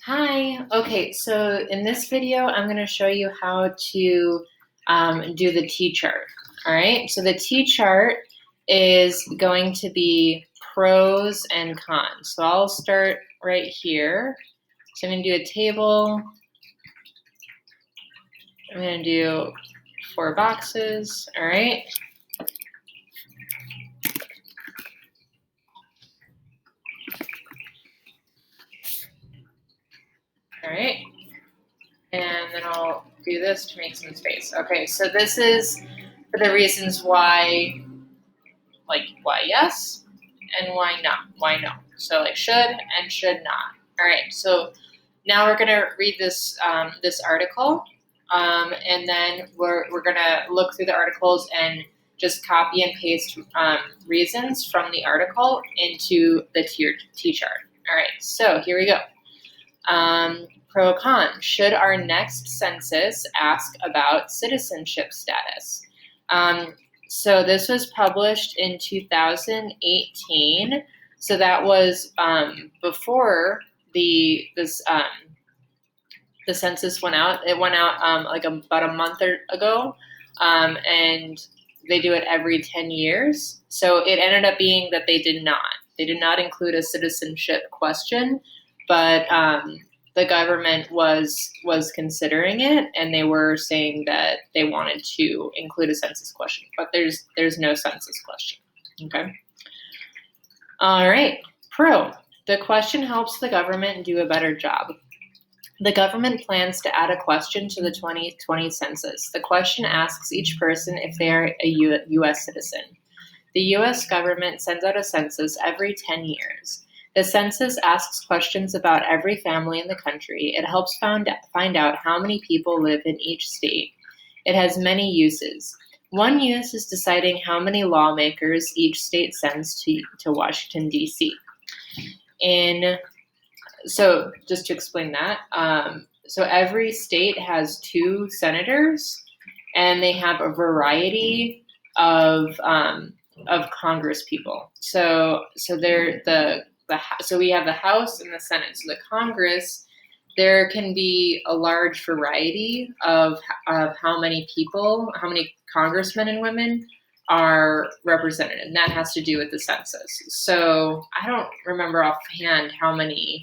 Hi. Okay, so in this video, I'm going to show you how to do the T-chart. All right, so the T-chart is going to be pros and cons. So I'll start right here. So I'm going to do a table. I'm going to do 4 boxes. All right. All right. And then I'll do this to make some space. Okay, so this is for the reasons why, like why yes and why not, why no. So like should and should not. All right, so now we're gonna read this article, and then we're gonna look through the articles and just copy and paste reasons from the article into the T-chart. All right, so here we go. Pro con, should our next census ask about citizenship status? So this was published in 2018. So that was before the census went out. It went out about a month ago, and they do it every 10 years. So it ended up being that they did not include a citizenship question, but the government was considering it, and they were saying that they wanted to include a census question, but there's no census question. Okay. All right. Pro. The question helps the government do a better job. The government plans to add a question to the 2020 census. The question asks each person if they are a U.S. citizen. The U.S. government sends out a census every 10 years. The census asks questions about every family in the country. It helps find out how many people live in each state. It has many uses. One use is deciding how many lawmakers each state sends to Washington, D.C. So just to explain that, so every state has 2 senators, and they have a variety of Congress people. So they're so we have the House and the Senate. So the Congress, there can be a large variety of how many people, how many congressmen and women are represented, and that has to do with the census. So I don't remember offhand how many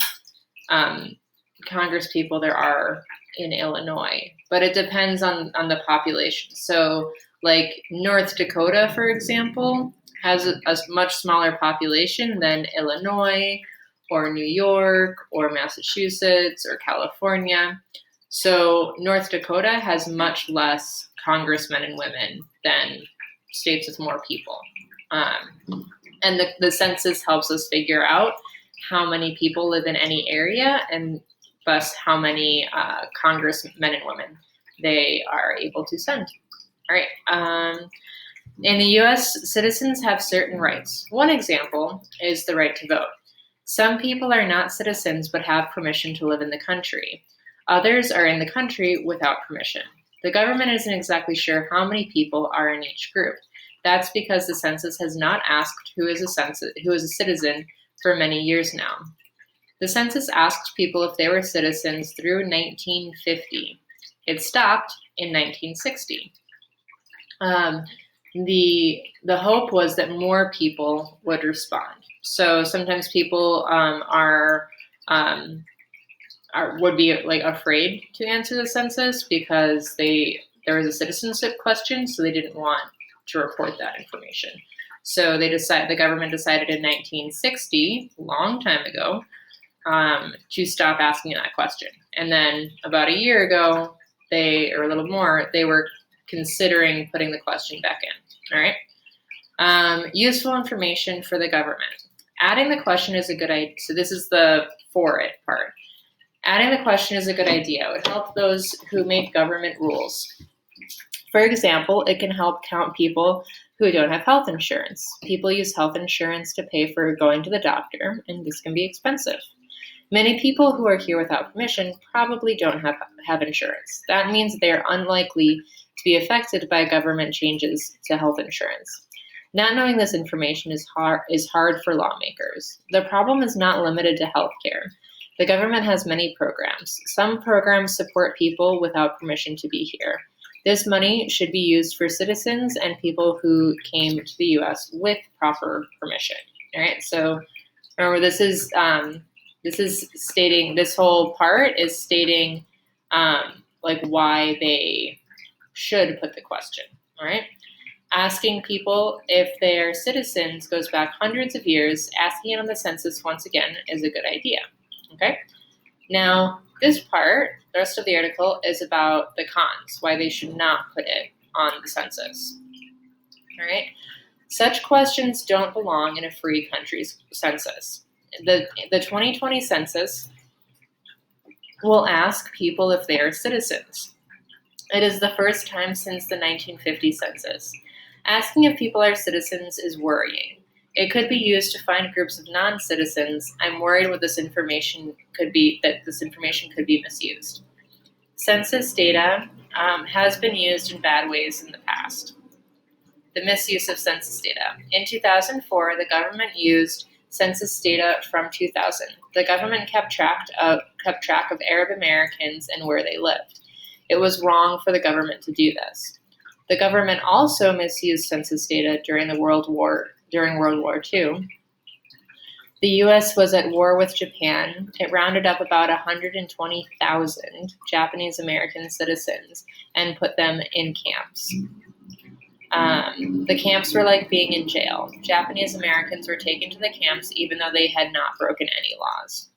Congress people there are in Illinois, but it depends on the population. So like North Dakota, for example, has a much smaller population than Illinois or New York or Massachusetts or California. So North Dakota has much less congressmen and women than states with more people. And the census helps us figure out how many people live in any area, and thus how many congressmen and women they are able to send. All right. In the U.S., citizens have certain rights. One example is the right to vote. Some people are not citizens but have permission to live in the country. Others are in the country without permission. The government isn't exactly sure how many people are in each group. That's because the census has not asked who is a citizen for many years now. The census asked people if they were citizens through 1950. It stopped in 1960. The hope was that more people would respond. So sometimes people would be like afraid to answer the census because there was a citizenship question, so they didn't want to report that information. So the government decided in 1960, a long time ago, to stop asking that question. And then about a year ago, or a little more, they were considering putting the question back in. All right. Useful information for the government. Adding the question is a good idea. So this is the for it part. Adding the question is a good idea. It would help those who make government rules. For example, it can help count people who don't have health insurance. People use health insurance to pay for going to the doctor, and this can be expensive. Many people who are here without permission probably don't have insurance. That means they are unlikely to be affected by government changes to health insurance. Not knowing this information is hard for lawmakers. The problem is not limited to healthcare. The government has many programs. Some programs support people without permission to be here. This money should be used for citizens and people who came to the U.S. with proper permission. All right, so remember this is stating, this whole part is stating like why they should put the question. All right. Asking people if they're citizens goes back hundreds of years. Asking it on the census once again is a good idea. Okay. Now, this part, the rest of the article, is about the cons, why they should not put it on the census. All right. Such questions don't belong in a free country's census. The 2020 census will ask people if they are citizens. It is the first time since the 1950 census. Asking if people are citizens is worrying. It could be used to find groups of non-citizens. I'm worried that this information could be misused. Census data has been used in bad ways in the past. The misuse of census data. In 2004, the government used census data from 2000. The government kept track of Arab Americans and where they lived. It was wrong for the government to do this. The government also misused census data during World War II. The U.S. was at war with Japan. It rounded up about 120,000 Japanese American citizens and put them in camps. The camps were like being in jail. Japanese Americans were taken to the camps even though they had not broken any laws.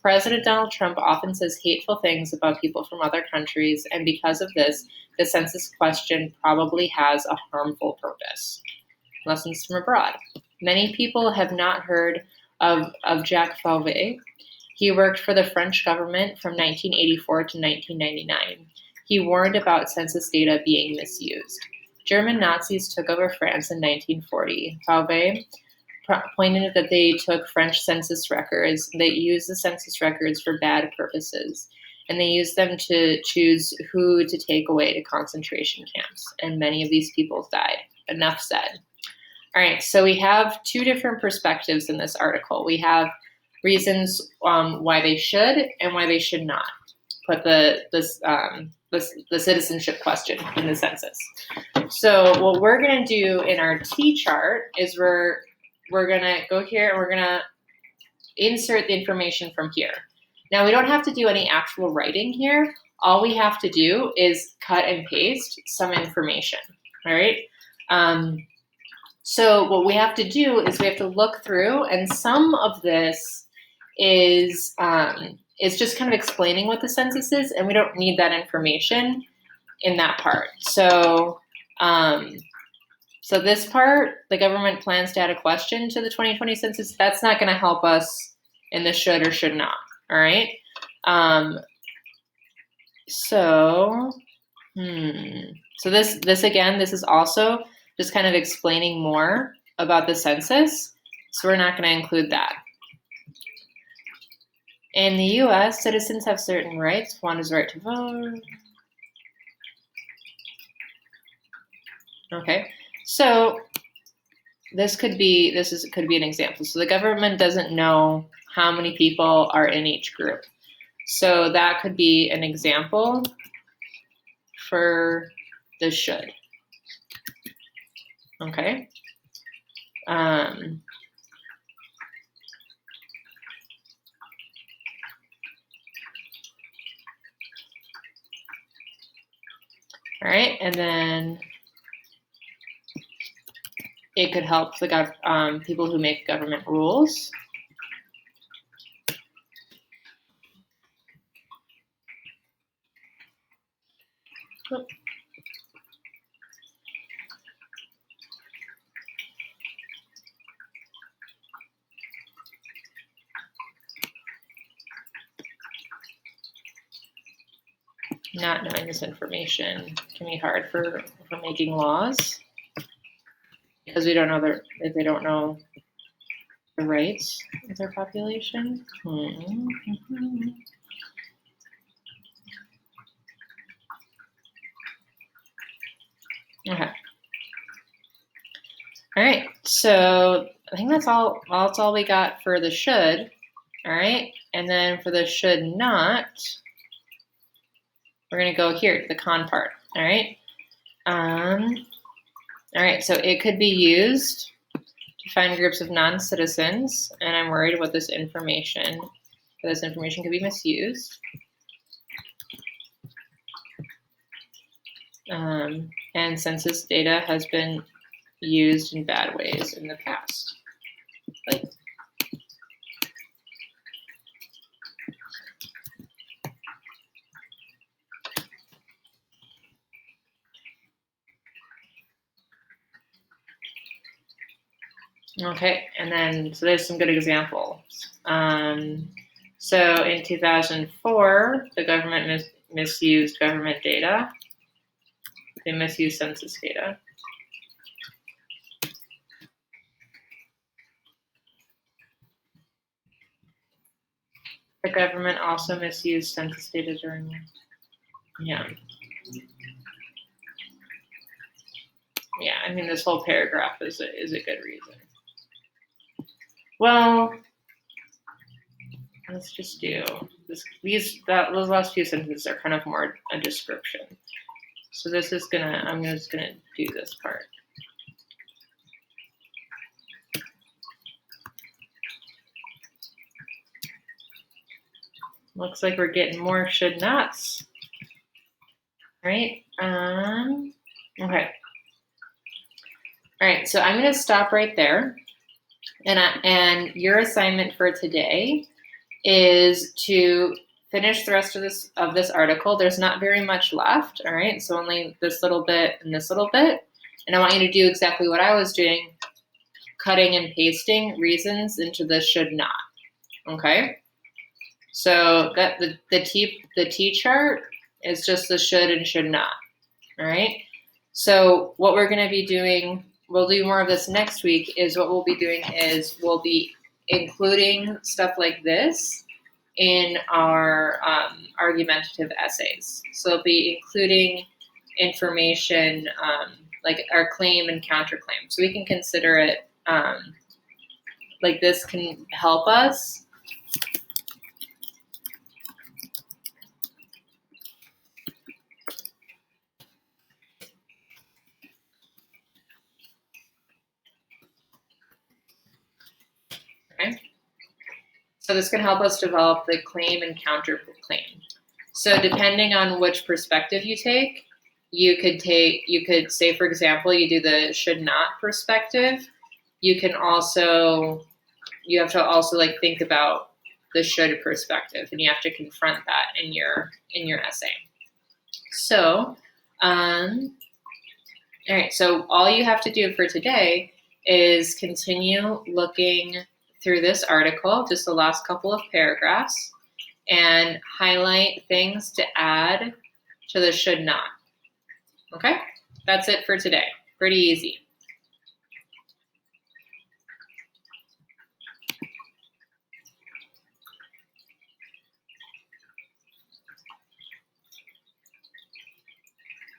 President Donald Trump often says hateful things about people from other countries, and because of this, the census question probably has a harmful purpose. Lessons from abroad. Many people have not heard of Jacques Fauvet. He worked for the French government from 1984 to 1999. He warned about census data being misused. German Nazis took over France in 1940. Fauvet pointed that they took French census records. They used the census records for bad purposes, and they used them to choose who to take away to concentration camps, and many of these people died. Enough said. All right, so we have two different perspectives in this article. We have reasons why they should and why they should not put the citizenship question in the census. So what we're going to do in our T chart is we're going to go here and we're going to insert the information from here. Now, we don't have to do any actual writing here. All we have to do is cut and paste some information, all right? So what we have to do is we have to look through, and some of this is just kind of explaining what the census is, and we don't need that information in that part. So this part, the government plans to add a question to the 2020 census. That's not going to help us in the should or should not. All right. So this again, this is also just kind of explaining more about the census. So we're not going to include that. In the U.S., citizens have certain rights. One is right to vote. Okay. So this could be an example. So the government doesn't know how many people are in each group. So that could be an example for the should. Okay. All right, and then it could help the people who make government rules. Oh. Not knowing this information can be hard for making laws because we don't know if they don't know the rights of their population. Okay. All right. So I think that's all we got for the should. All right. And then for the should not, we're going to go here to the con part. All right. All right, so it could be used to find groups of non-citizens, and I'm worried about this information. This information could be misused. And census data has been used in bad ways in the past. Like, okay, and then, so there's some good examples. So in 2004, the government misused government data. They misused census data. The government also misused census data during, yeah. Yeah, I mean, this whole paragraph is a good reason. Well, let's just do this. Those last few sentences are kind of more a description. So this is I'm just gonna do this part. Looks like we're getting more should nots, right? Okay. All right, so I'm gonna stop right there. And your assignment for today is to finish the rest of this article. There's not very much left, all right? So only this little bit and this little bit. And I want you to do exactly what I was doing, cutting and pasting reasons into the should not, okay? So that the T chart is just the should and should not, all right? So what we're gonna be doing, we'll do more of this next week, is what we'll be doing is we'll be including stuff like this in our argumentative essays. So it'll be including information like our claim and counterclaim. So we can consider it like this can help us So this can help us develop the claim and counterclaim. So depending on which perspective you take, you could say, for example, you do the should not perspective. You have to also like think about the should perspective, and you have to confront that in your essay. So, all right. So all you have to do for today is continue looking through this article, just the last couple of paragraphs, and highlight things to add to the should not. Okay, that's it for today. Pretty easy.